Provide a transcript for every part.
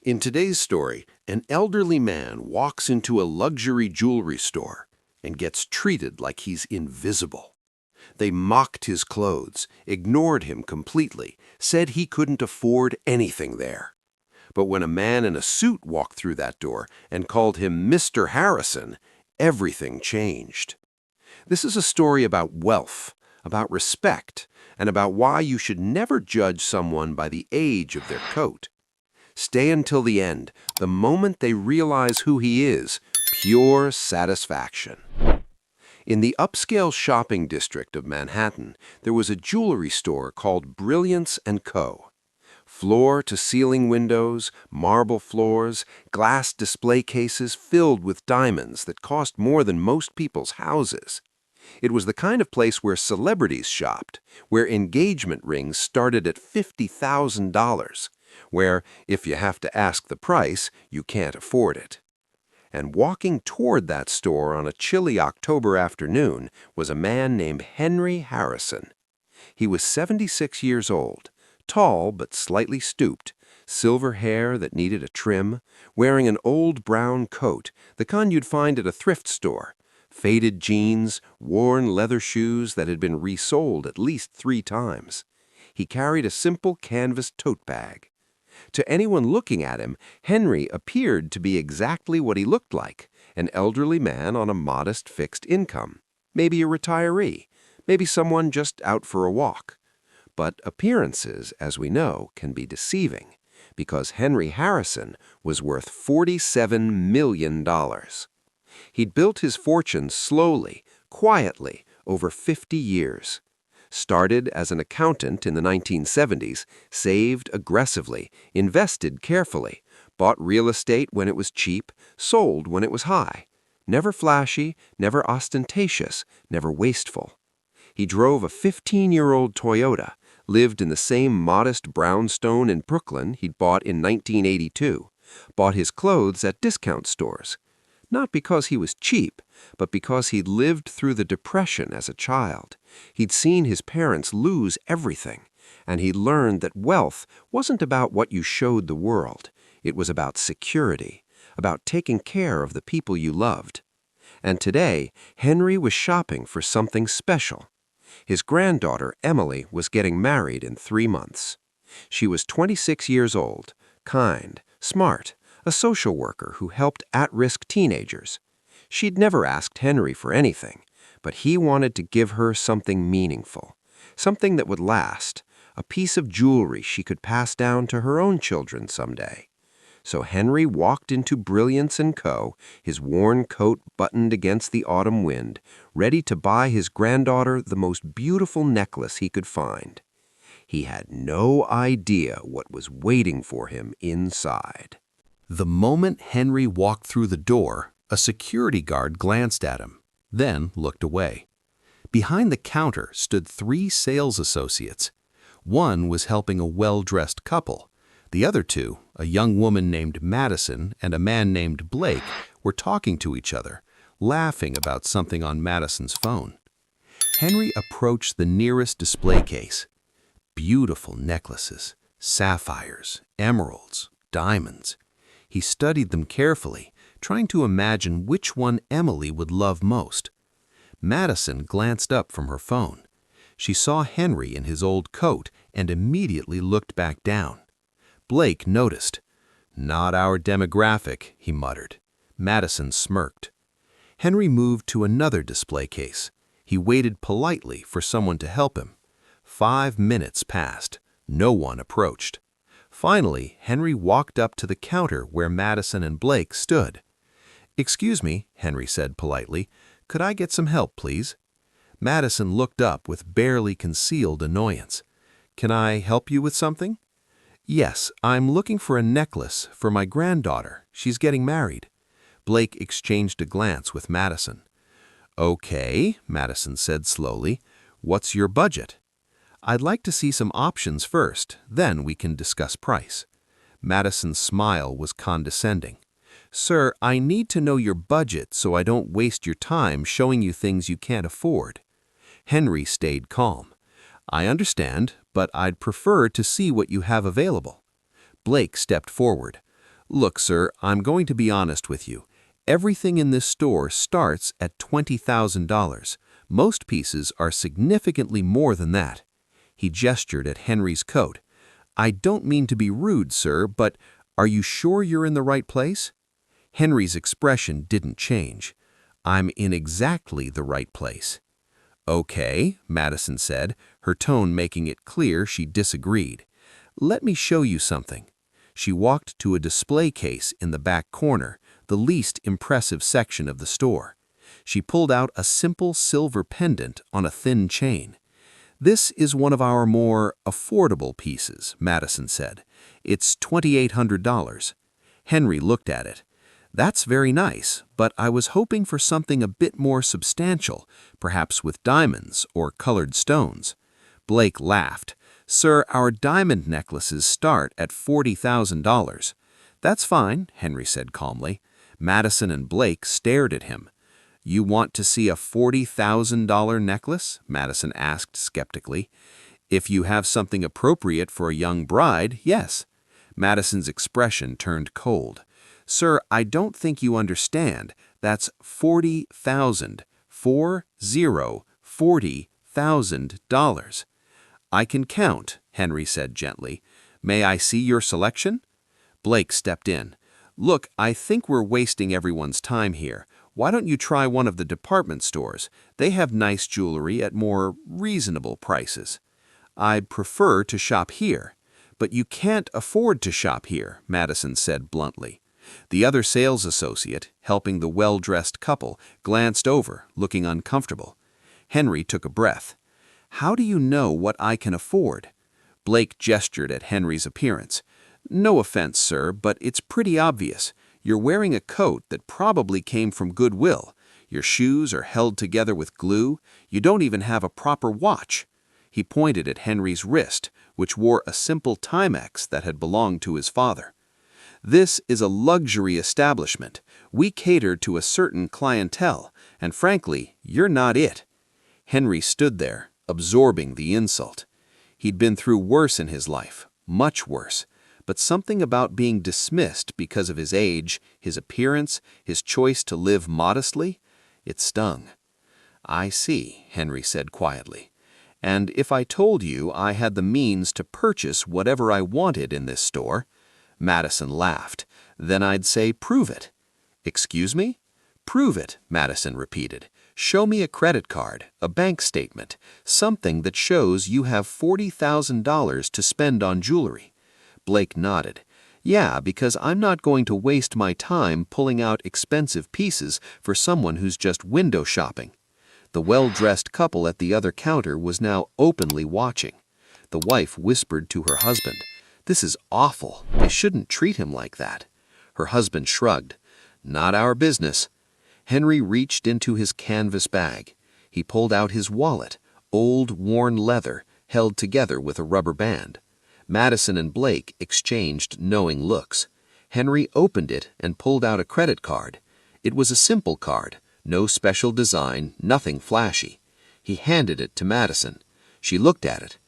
In today's story, an elderly man walks into a luxury jewelry store and gets treated like he's invisible. They mocked his clothes, ignored him completely, said he couldn't afford anything there. But when a man in a suit walked through that door and called him Mr. Harrison, everything changed. This is a story about wealth, about respect, and about why you should never judge someone by the age of their coat. Stay until the end, the moment they realize who he is, pure satisfaction. In the upscale shopping district of Manhattan, there was a jewelry store called Brilliance & Co. Floor-to-ceiling windows, marble floors, glass display cases filled with diamonds that cost more than most people's houses. It was the kind of place where celebrities shopped, where engagement rings started at $50,000, where, if you have to ask the price, you can't afford it. And walking toward that store on a chilly October afternoon was a man named Henry Harrison. He was 76 years old, tall but slightly stooped, silver hair that needed a trim, wearing an old brown coat, the kind you'd find at a thrift store, faded jeans, worn leather shoes that had been resold at least 3 times. He carried a simple canvas tote bag. To anyone looking at him, Henry appeared to be exactly what he looked like, an elderly man on a modest fixed income, maybe a retiree, maybe someone just out for a walk. But appearances, as we know, can be deceiving, because Henry Harrison was worth $47 million. He'd built his fortune slowly, quietly, over 50 years. Started as an accountant in the 1970s, saved aggressively, invested carefully, bought real estate when it was cheap, sold when it was high. Never flashy, never ostentatious, never wasteful. He drove a 15-year-old Toyota, lived in the same modest brownstone in Brooklyn he'd bought in 1982, bought his clothes at discount stores. Not because he was cheap, but because he'd lived through the Depression as a child. He'd seen his parents lose everything, and he'd learned that wealth wasn't about what you showed the world. It was about security, about taking care of the people you loved. And today, Henry was shopping for something special. His granddaughter, Emily, was getting married in 3 months. She was 26 years old, kind, smart, a social worker who helped at-risk teenagers. She'd never asked Henry for anything, but he wanted to give her something meaningful, something that would last, a piece of jewelry she could pass down to her own children someday. So Henry walked into Brilliance & Co., his worn coat buttoned against the autumn wind, ready to buy his granddaughter the most beautiful necklace he could find. He had no idea what was waiting for him inside. The moment Henry walked through the door, a security guard glanced at him, then looked away. Behind the counter stood 3 sales associates. One was helping a well-dressed couple. The other 2, a young woman named Madison and a man named Blake, were talking to each other, laughing about something on Madison's phone. Henry approached the nearest display case. Beautiful necklaces, sapphires, emeralds, diamonds. He studied them carefully, trying to imagine which one Emily would love most. Madison glanced up from her phone. She saw Henry in his old coat and immediately looked back down. Blake noticed. "Not our demographic," he muttered. Madison smirked. Henry moved to another display case. He waited politely for someone to help him. 5 minutes passed. No one approached. Finally, Henry walked up to the counter where Madison and Blake stood. "Excuse me," Henry said politely. "Could I get some help, please?" Madison looked up with barely concealed annoyance. "Can I help you with something?" "Yes, I'm looking for a necklace for my granddaughter. She's getting married." Blake exchanged a glance with Madison. "Okay," Madison said slowly. "What's your budget?" "I'd like to see some options first, then we can discuss price." Madison's smile was condescending. "Sir, I need to know your budget so I don't waste your time showing you things you can't afford." Henry stayed calm. "I understand, but I'd prefer to see what you have available." Blake stepped forward. Look, sir, I'm going to be honest with you. Everything in this store starts at $20,000. Most pieces are significantly more than that. He gestured at Henry's coat. I don't mean to be rude, sir, but are you sure you're in the right place? Henry's expression didn't change. I'm in exactly the right place. Okay, Madison said, her tone making it clear she disagreed. Let me show you something. She walked to a display case in the back corner, the least impressive section of the store. She pulled out a simple silver pendant on a thin chain. This is one of our more affordable pieces, Madison said. It's $2,800. Henry looked at it. That's very nice, but I was hoping for something a bit more substantial, perhaps with diamonds or colored stones. Blake laughed. Sir, our diamond necklaces start at $40,000. That's fine, Henry said calmly. Madison and Blake stared at him. You want to see a $40,000 necklace? Madison asked skeptically. If you have something appropriate for a young bride, yes. Madison's expression turned cold. Sir, I don't think you understand. That's $40,000. $40,000. I can count, Henry said gently. May I see your selection? Blake stepped in. Look, I think we're wasting everyone's time here. Why don't you try one of the department stores? They have nice jewelry at more reasonable prices. I'd prefer to shop here. But you can't afford to shop here, Madison said bluntly. The other sales associate, helping the well-dressed couple, glanced over, looking uncomfortable. Henry took a breath. How do you know what I can afford? Blake gestured at Henry's appearance. No offense, sir, but it's pretty obvious. You're wearing a coat that probably came from Goodwill. Your shoes are held together with glue. You don't even have a proper watch. He pointed at Henry's wrist, which wore a simple Timex that had belonged to his father. This is a luxury establishment. We cater to a certain clientele, and frankly, you're not it. Henry stood there, absorbing the insult. He'd been through worse in his life, much worse, but something about being dismissed because of his age, his appearance, his choice to live modestly, it stung. I see, Henry said quietly. And if I told you I had the means to purchase whatever I wanted in this store, Madison laughed. Then I'd say, prove it. Excuse me? Prove it, Madison repeated. Show me a credit card, a bank statement, something that shows you have $40,000 to spend on jewelry. Blake nodded. Yeah, because I'm not going to waste my time pulling out expensive pieces for someone who's just window shopping. The well-dressed couple at the other counter was now openly watching. The wife whispered to her husband, This is awful. They shouldn't treat him like that. Her husband shrugged. Not our business. Henry reached into his canvas bag. He pulled out his wallet, old, worn leather, held together with a rubber band. Madison and Blake exchanged knowing looks. Henry opened it and pulled out a credit card. It was a simple card, no special design, nothing flashy. He handed it to Madison. She looked at it.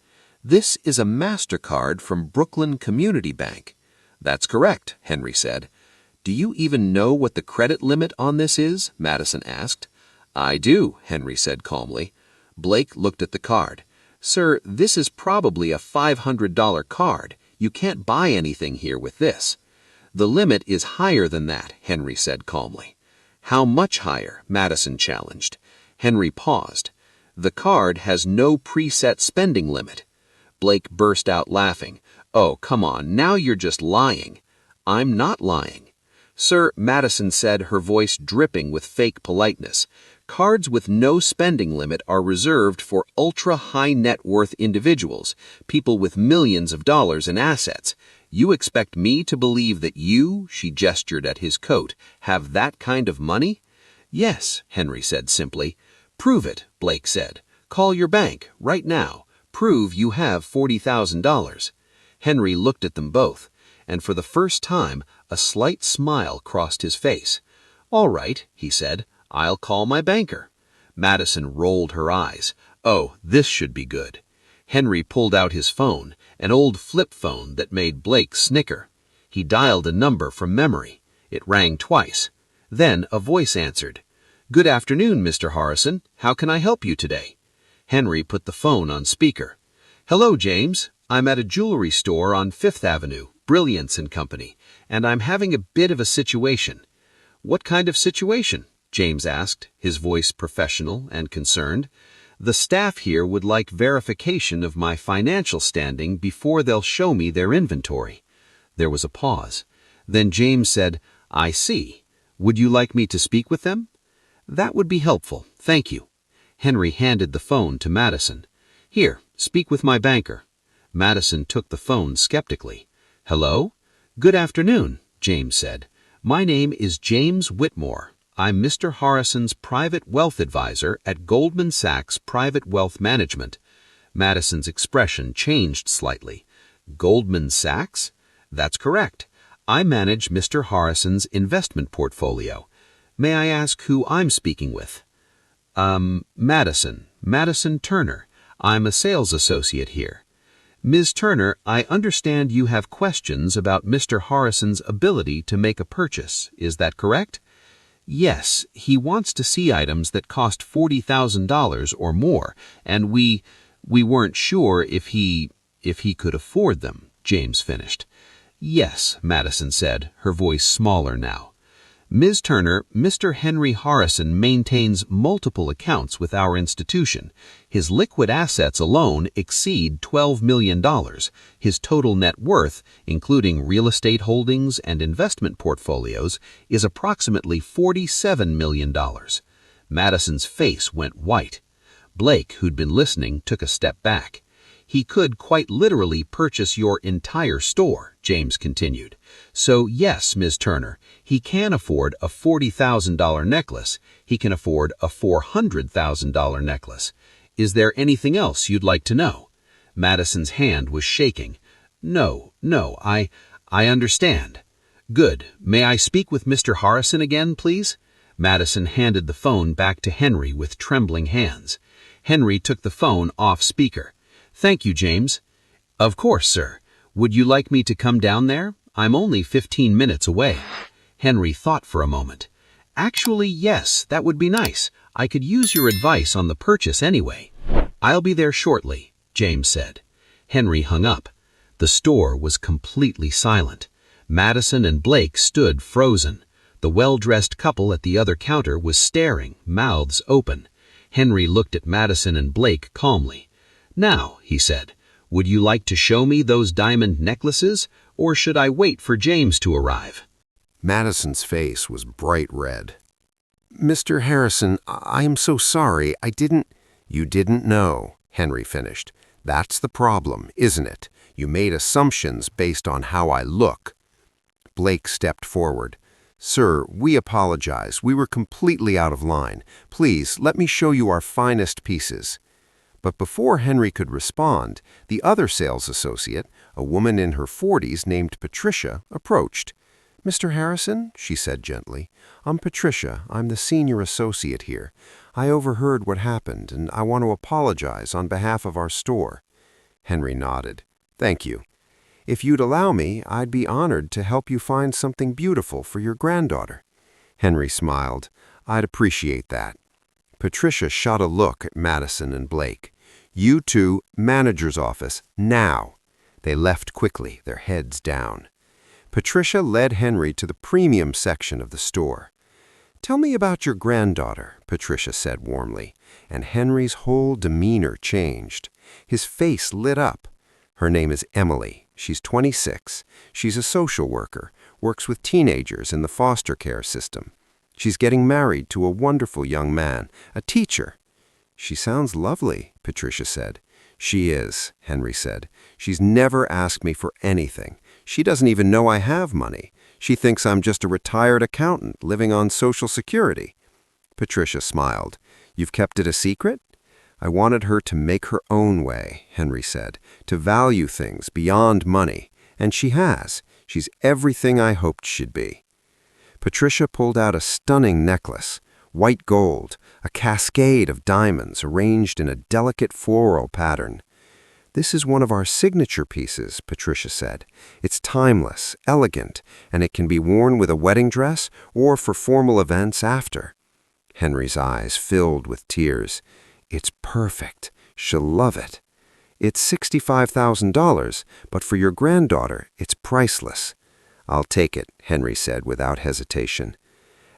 This is a MasterCard from Brooklyn Community Bank. That's correct, Henry said. Do you even know what the credit limit on this is? Madison asked. I do, Henry said calmly. Blake looked at the card. Sir, this is probably a $500 card. You can't buy anything here with this. The limit is higher than that, Henry said calmly. How much higher? Madison challenged. Henry paused. The card has no preset spending limit. Blake burst out laughing. Oh, come on, now you're just lying. I'm not lying. Sir, Madison said, her voice dripping with fake politeness, cards with no spending limit are reserved for ultra-high net worth individuals, people with millions of dollars in assets. You expect me to believe that you, she gestured at his coat, have that kind of money? Yes, Henry said simply. Prove it, Blake said. Call your bank, right now. Prove you have $40,000. Henry looked at them both, and for the first time, a slight smile crossed his face. All right, he said, I'll call my banker. Madison rolled her eyes. Oh, this should be good. Henry pulled out his phone, an old flip phone that made Blake snicker. He dialed a number from memory. It rang twice. Then a voice answered. "Good afternoon, Mr. Harrison. How can I help you today?" Henry put the phone on speaker. "Hello, James. I'm at a jewelry store on Fifth Avenue, Brilliance and Company, and I'm having a bit of a situation." "What kind of situation?" James asked, his voice professional and concerned. "The staff here would like verification of my financial standing before they'll show me their inventory." There was a pause. Then James said, "I see. Would you like me to speak with them?" "That would be helpful, thank you." Henry handed the phone to Madison. "Here, speak with my banker." Madison took the phone skeptically. "Hello? Good afternoon," James said. "My name is James Whitmore. I'm Mr. Harrison's private wealth advisor at Goldman Sachs Private Wealth Management." Madison's expression changed slightly. "Goldman Sachs?" "That's correct. I manage Mr. Harrison's investment portfolio. May I ask who I'm speaking with?" Madison Turner. I'm a sales associate here." "Ms. Turner, I understand you have questions about Mr. Harrison's ability to make a purchase. Is that correct?" "Yes, he wants to see items that cost $40,000 or more, and we weren't sure if he could afford them," James finished. "Yes," Madison said, her voice smaller now. "Ms. Turner, Mr. Henry Harrison maintains multiple accounts with our institution. His liquid assets alone exceed $12 million. His total net worth, including real estate holdings and investment portfolios, is approximately $47 million. Madison's face went white. Blake, who'd been listening, took a step back. "He could quite literally purchase your entire store," James continued. "So yes, Ms. Turner, he can afford a $40,000 necklace. He can afford a $400,000 necklace. Is there anything else you'd like to know?" Madison's hand was shaking. No, I understand." "Good. May I speak with Mr. Harrison again, please?" Madison handed the phone back to Henry with trembling hands. Henry took the phone off speaker. "Thank you, James." "Of course, sir. Would you like me to come down there? I'm only 15 minutes away." Henry thought for a moment. "Actually, yes, that would be nice. I could use your advice on the purchase anyway." "I'll be there shortly," James said. Henry hung up. The store was completely silent. Madison and Blake stood frozen. The well-dressed couple at the other counter was staring, mouths open. Henry looked at Madison and Blake calmly. "Now," he said, "would you like to show me those diamond necklaces, or should I wait for James to arrive?" Madison's face was bright red. "Mr. Harrison, I am so sorry. You didn't know," Henry finished. "That's the problem, isn't it? You made assumptions based on how I look." Blake stepped forward. "Sir, we apologize. We were completely out of line. Please, let me show you our finest pieces." But before Henry could respond, the other sales associate, a woman in her 40s named Patricia, approached. "Mr. Harrison," she said gently, "I'm Patricia. I'm the senior associate here. I overheard what happened, and I want to apologize on behalf of our store." Henry nodded. "Thank you. If you'd allow me, I'd be honored to help you find something beautiful for your granddaughter." Henry smiled. "I'd appreciate that." Patricia shot a look at Madison and Blake. "You two, manager's office, now." They left quickly, their heads down. Patricia led Henry to the premium section of the store. "Tell me about your granddaughter," Patricia said warmly, and Henry's whole demeanor changed. His face lit up. "Her name is Emily. She's 26. She's a social worker, works with teenagers in the foster care system. She's getting married to a wonderful young man, a teacher." "She sounds lovely," Patricia said. "She is," Henry said. "She's never asked me for anything. She doesn't even know I have money. She thinks I'm just a retired accountant living on Social Security." Patricia smiled. "You've kept it a secret?" "I wanted her to make her own way," Henry said, "to value things beyond money. And she has. She's everything I hoped she'd be." Patricia pulled out a stunning necklace, white gold, a cascade of diamonds arranged in a delicate floral pattern. "This is one of our signature pieces," Patricia said. "It's timeless, elegant, and it can be worn with a wedding dress or for formal events after." Henry's eyes filled with tears. "It's perfect. She'll love it." "It's $65,000, but for your granddaughter, it's priceless." "I'll take it," Henry said without hesitation.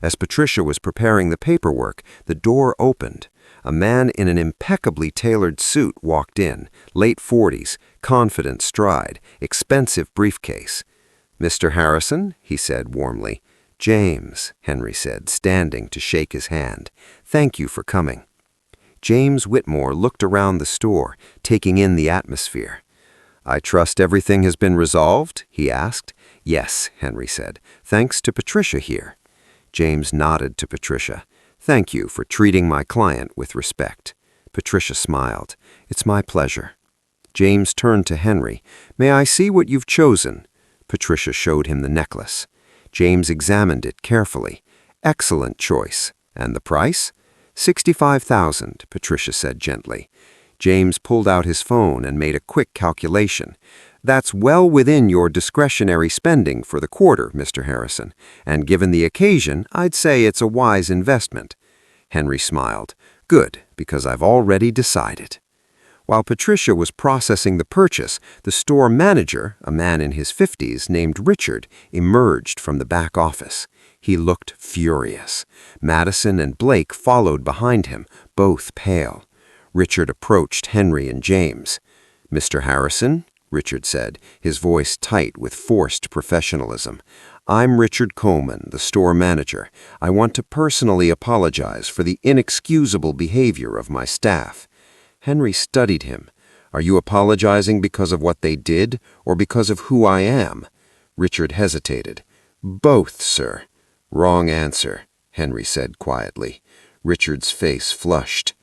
As Patricia was preparing the paperwork, the door opened. A man in an impeccably tailored suit walked in, late 40s, confident stride, expensive briefcase. "Mr. Harrison," he said warmly. "James," Henry said, standing to shake his hand. "Thank you for coming." James Whitmore looked around the store, taking in the atmosphere. "I trust everything has been resolved?" he asked. "Yes," Henry said, "thanks to Patricia here." James nodded to Patricia. "Thank you for treating my client with respect." Patricia smiled. "It's my pleasure." James turned to Henry. "May I see what you've chosen?" Patricia showed him the necklace. James examined it carefully. "Excellent choice. And the price?" $65,000, Patricia said gently. James pulled out his phone and made a quick calculation. "That's well within your discretionary spending for the quarter, Mr. Harrison, and given the occasion, I'd say it's a wise investment." Henry smiled. "Good, because I've already decided." While Patricia was processing the purchase, the store manager, a man in his 50s named Richard, emerged from the back office. He looked furious. Madison and Blake followed behind him, both pale. Richard approached Henry and James. "Mr. Harrison," Richard said, his voice tight with forced professionalism, "I'm Richard Coleman, the store manager. I want to personally apologize for the inexcusable behavior of my staff." Henry studied him. "Are you apologizing because of what they did, or because of who I am?" Richard hesitated. "Both, sir." "Wrong answer," Henry said quietly. Richard's face flushed.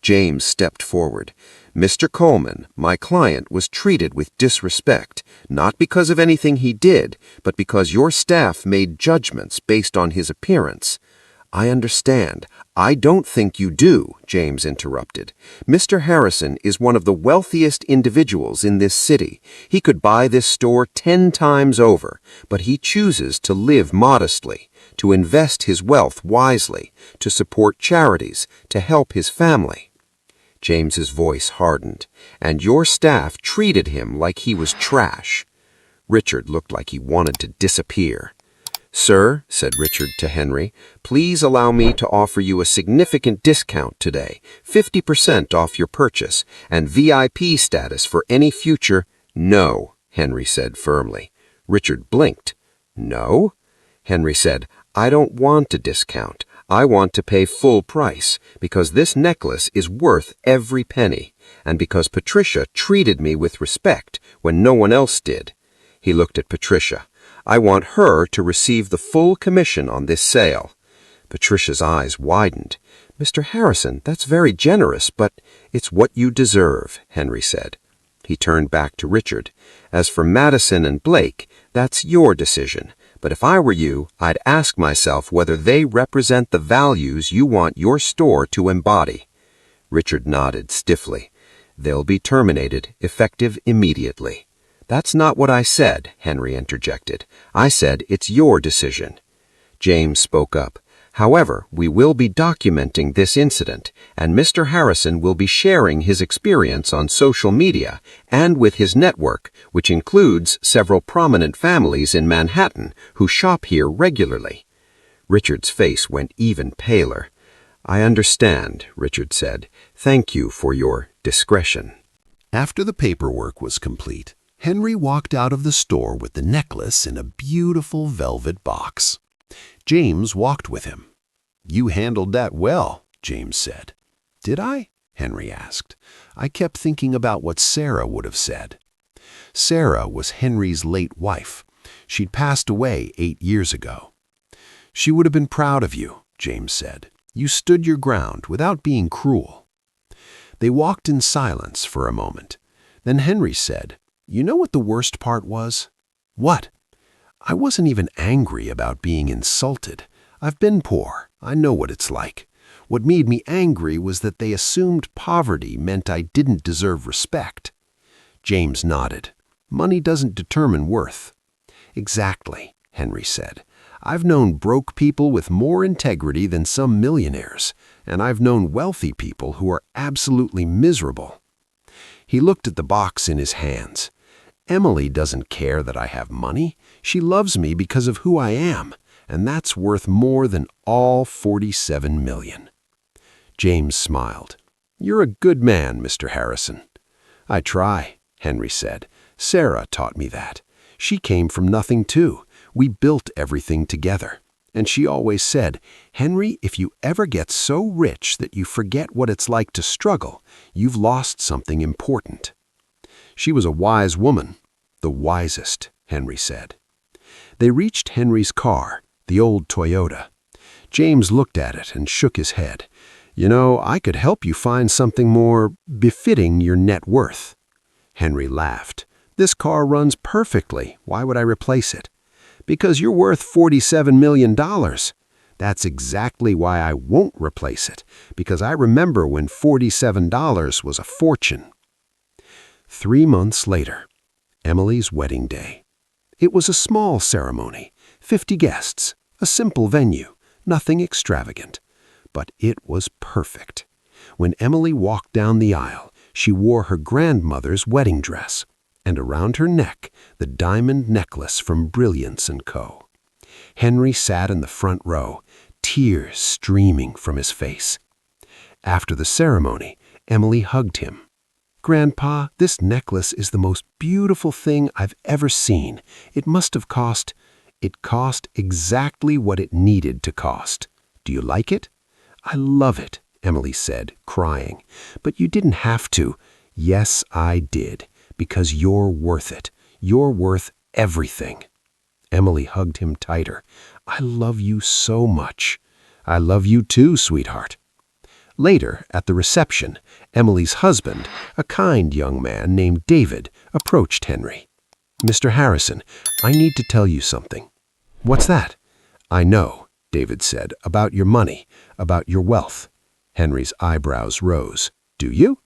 James stepped forward. "Mr. Coleman, my client was treated with disrespect, not because of anything he did, but because your staff made judgments based on his appearance." "I understand. I don't think you do," James interrupted. "Mr. Harrison is one of the wealthiest individuals in this city. He could buy this store 10 times over, but he chooses to live modestly, to invest his wealth wisely, to support charities, to help his family." James's voice hardened. "And your staff treated him like he was trash." Richard looked like he wanted to disappear. "Sir," said Richard to Henry, "please allow me to offer you a significant discount today, 50% off your purchase, and VIP status for any future—" "No," Henry said firmly. Richard blinked. "No?" Henry said, "I don't want a discount. I want to pay full price, because this necklace is worth every penny, and because Patricia treated me with respect when no one else did." He looked at Patricia. "I want her to receive the full commission on this sale." Patricia's eyes widened. "Mr. Harrison, that's very generous, but—" "It's what you deserve," Henry said. He turned back to Richard. "As for Madison and Blake, that's your decision. But if I were you, I'd ask myself whether they represent the values you want your store to embody." Richard nodded stiffly. "They'll be terminated, effective immediately." "That's not what I said," Henry interjected. "I said it's your decision." James spoke up. "However, we will be documenting this incident, and Mr. Harrison will be sharing his experience on social media and with his network, which includes several prominent families in Manhattan who shop here regularly." Richard's face went even paler. "I understand," Richard said. "Thank you for your discretion." After the paperwork was complete, Henry walked out of the store with the necklace in a beautiful velvet box. James walked with him. "You handled that well," James said. "Did I?" Henry asked. "I kept thinking about what Sarah would have said." Sarah was Henry's late wife. She'd passed away 8 years ago. "She would have been proud of you," James said. "You stood your ground without being cruel." They walked in silence for a moment. Then Henry said, "You know what the worst part was?" "What?" "I wasn't even angry about being insulted. I've been poor. I know what it's like. What made me angry was that they assumed poverty meant I didn't deserve respect." James nodded. Money doesn't determine worth. Exactly, Henry said. I've known broke people with more integrity than some millionaires, and I've known wealthy people who are absolutely miserable. He looked at the box in his hands. Emily doesn't care that I have money. She loves me because of who I am, and that's worth more than all 47 million. James smiled. You're a good man, Mr. Harrison. I try, Henry said. Sarah taught me that. She came from nothing too. We built everything together. And she always said, Henry, if you ever get so rich that you forget what it's like to struggle, you've lost something important. She was a wise woman. The wisest, Henry said. They reached Henry's car, the old Toyota. James looked at it and shook his head. You know, I could help you find something more befitting your net worth. Henry laughed. This car runs perfectly. Why would I replace it? Because you're worth $47 million. That's exactly why I won't replace it, because I remember when $47 was a fortune. 3 months later, Emily's wedding day. It was a small ceremony, 50 guests, a simple venue, nothing extravagant. But it was perfect. When Emily walked down the aisle, she wore her grandmother's wedding dress, and around her neck, the diamond necklace from Brilliance & Co. Henry sat in the front row, tears streaming from his face. After the ceremony, Emily hugged him. Grandpa, this necklace is the most beautiful thing I've ever seen. It cost exactly what it needed to cost. Do you like it? I love it, Emily said, crying. But you didn't have to. Yes, I did, because you're worth it. You're worth everything. Emily hugged him tighter. I love you so much. I love you too, sweetheart. Later, at the reception, Emily's husband, a kind young man named David, approached Henry. Mr. Harrison, I need to tell you something. What's that? I know, David said, about your money, about your wealth. Henry's eyebrows rose. Do you?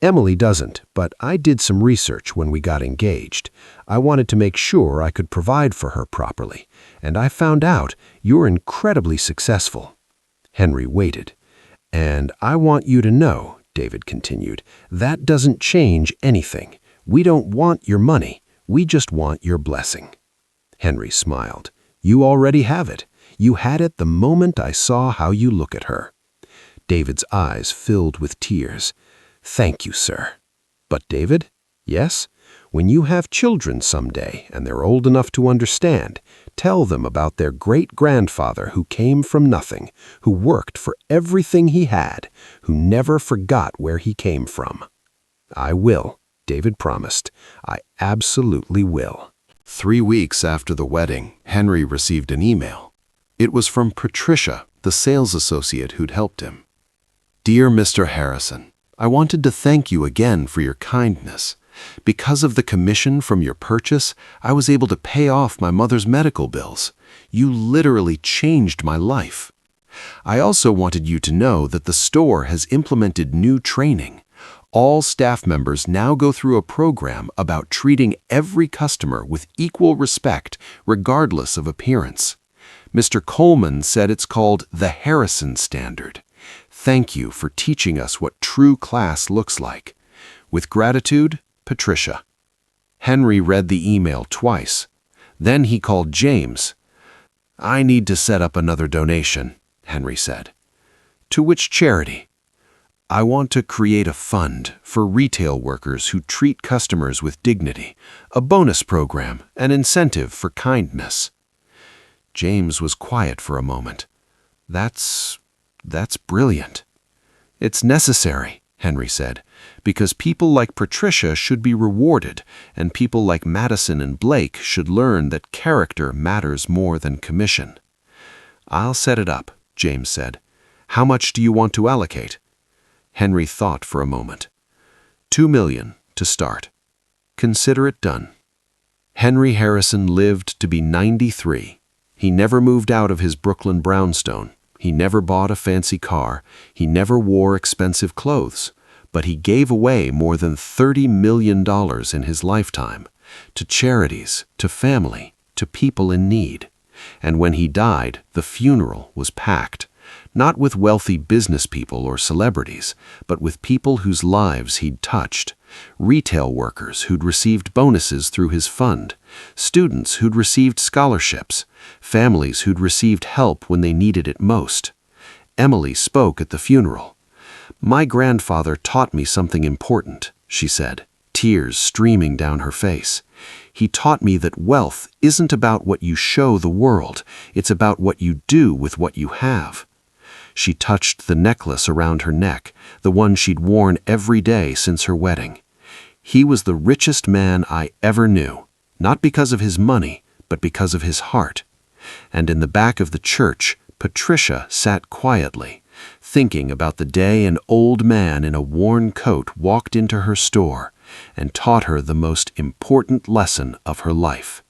Emily doesn't, but I did some research when we got engaged. I wanted to make sure I could provide for her properly, and I found out you're incredibly successful. Henry waited. And I want you to know, David continued, that doesn't change anything. We don't want your money. We just want your blessing. Henry smiled. You already have it. You had it the moment I saw how you look at her. David's eyes filled with tears. Thank you, sir. But David, yes, when you have children someday and they're old enough to understand, tell them about their great-grandfather who came from nothing, who worked for everything he had, who never forgot where he came from. I will, David promised. I absolutely will. 3 weeks after the wedding, Henry received an email. It was from Patricia, the sales associate who'd helped him. Dear Mr. Harrison, I wanted to thank you again for your kindness. Because of the commission from your purchase, I was able to pay off my mother's medical bills. You literally changed my life. I also wanted you to know that the store has implemented new training. All staff members now go through a program about treating every customer with equal respect, regardless of appearance. Mr. Coleman said it's called the Harrison Standard. Thank you for teaching us what true class looks like. With gratitude, Patricia. Henry read the email twice. Then he called James. I need to set up another donation, Henry said. To which charity? I want to create a fund for retail workers who treat customers with dignity, a bonus program, an incentive for kindness. James was quiet for a moment. That's brilliant. It's necessary, Henry said, because people like Patricia should be rewarded, and people like Madison and Blake should learn that character matters more than commission. I'll set it up, James said. How much do you want to allocate? Henry thought for a moment. $2 million to start. Consider it done. Henry Harrison lived to be 93. He never moved out of his Brooklyn brownstone. He never bought a fancy car. He never wore expensive clothes. but he gave away more than $30 million in his lifetime, to charities, to family, to people in need. And when he died, the funeral was packed, not with wealthy business people or celebrities, but with people whose lives he'd touched. Retail workers who'd received bonuses through his fund, students who'd received scholarships, families who'd received help when they needed it most. Emily spoke at the funeral. "My grandfather taught me something important," she said, tears streaming down her face. "He taught me that wealth isn't about what you show the world, it's about what you do with what you have." She touched the necklace around her neck, the one she'd worn every day since her wedding. "He was the richest man I ever knew, not because of his money, but because of his heart." And in the back of the church, Patricia sat quietly, thinking about the day an old man in a worn coat walked into her store and taught her the most important lesson of her life.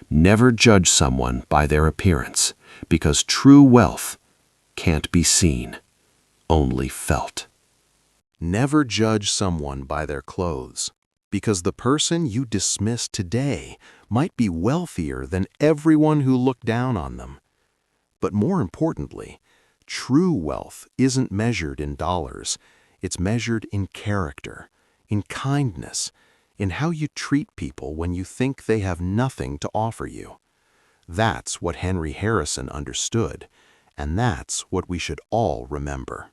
Never judge someone by their appearance, because true wealth can't be seen, only felt. Never judge someone by their clothes, because the person you dismiss today might be wealthier than everyone who looked down on them. But more importantly, true wealth isn't measured in dollars. It's measured in character, in kindness, in how you treat people when you think they have nothing to offer you. That's what Henry Harrison understood, and that's what we should all remember.